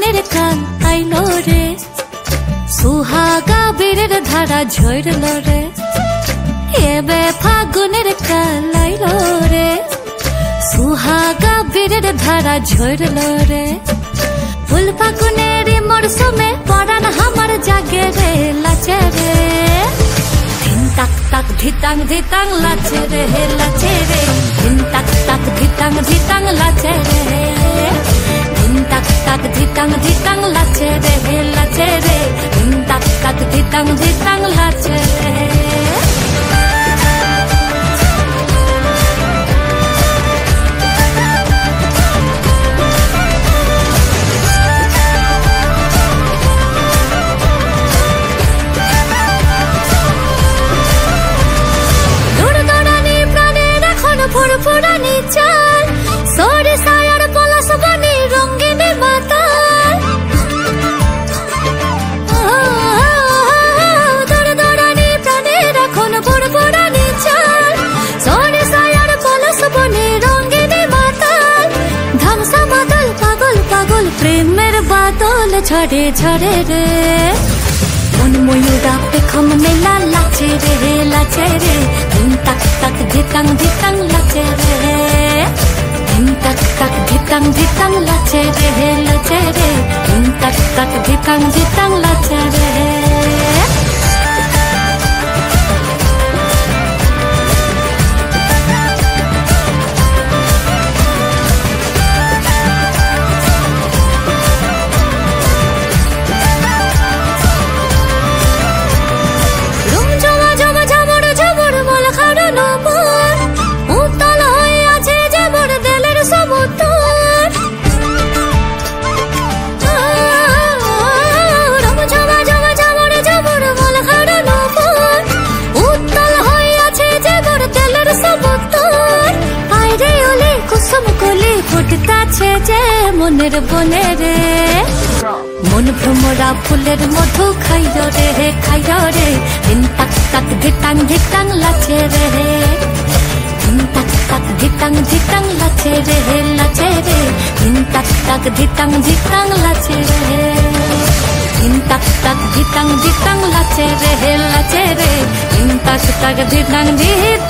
ফাগুনের কাল আইলো রে, সুহাগা বীরের ধারা ঝরল রে, এবে ফাগুনের কাল আইলো রে, সুহাগা বীরের ধারা ঝরল রে। ফুল ফাগুনের মরশুমে পরাণ আমার জাগে রে, লাচে রে, ধিন তাক তাক ধিতাং ধিতাং লাচে রে, লাচে রে, ধিন তাক তাক ধিতাং ধিতাং লাচে রে, ধিন তাক তাক ধিতাং ধিতাং লাচে রে, লাচে রে, ধিন তাক তাক ধিতাং ধিতাং লাচে রে। ফুরফুরানি চাল সরিষার পলাশ বনি রঙিনী মাতাল, দরদরানি প্রাণের এখন ফুরফুরানি চাল সরিষার পলাশ বনি রঙিনী মাতাল। ধামসা মাতাল পাগল পাগল প্রেমের বাদল ঝরে ঝরে রে, মন ময়ূরা পেখম মেলা লাচে রে, লাচে রে, ধিন তাক তাক ধিতাং ধিতাং লাচে রে, ধিন তাক তাক ধিতাং ধিতাং লাচে রে, লাচে রে, ধিন তাক তাক ধিতাং ধিতাং লাচে রে। মনের বনে রে, মন ভ্রমরা ফুলের মধু খাইল রে, খাইল রে, ধিন তাক তাক ধিতাং ধিতাং লাচে রে, ধিন তাক তাক ধিতাং ধিতাং লাচে রে, লাচে রে, ধিন তাক তাক ধিতাং ধিতাং লাচে রে, ধিন তাক তাক ধিতাং ধিতাং লাচে রে, লাচে রে, ধিন তাক তাক ধিতাং ধিতাং।